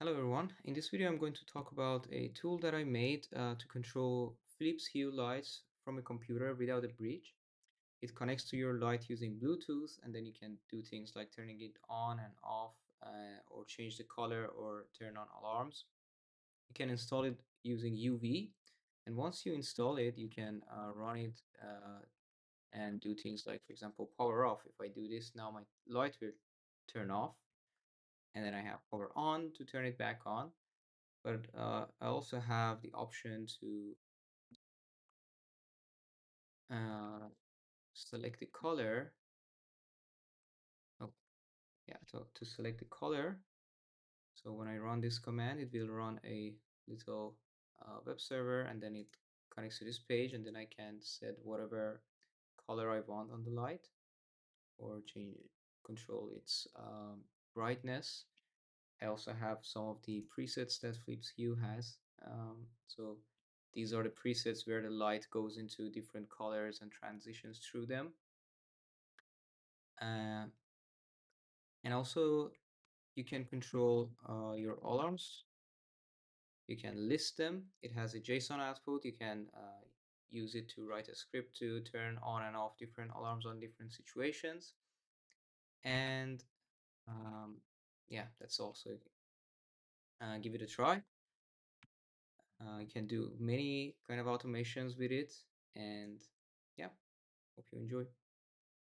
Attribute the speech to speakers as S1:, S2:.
S1: Hello everyone. In this video, I'm going to talk about a tool that I made to control Philips Hue lights from a computer without a bridge. It connects to your light using Bluetooth, and then you can do things like turning it on and off, or change the color or turn on alarms. You can install it using UV, and once you install it, you can run it and do things like, for example, power off. If I do this now, my light will turn off, and then I have power on to turn it back on. But I also have the option to select the color. Oh, yeah, to select the color. So when I run this command, it will run a little web server, and then it connects to this page, and then I can set whatever color I want on the light, or change it, control its brightness. I also have some of the presets that Philips Hue has. So these are the presets where the light goes into different colors and transitions through them. Uh, and also you can control your alarms. You can list them. It has a JSON output. You can use it to write a script to turn on and off different alarms on different situations. And yeah, that's also give it a try. You can do many kind of automations with it, and yeah, hope you enjoy.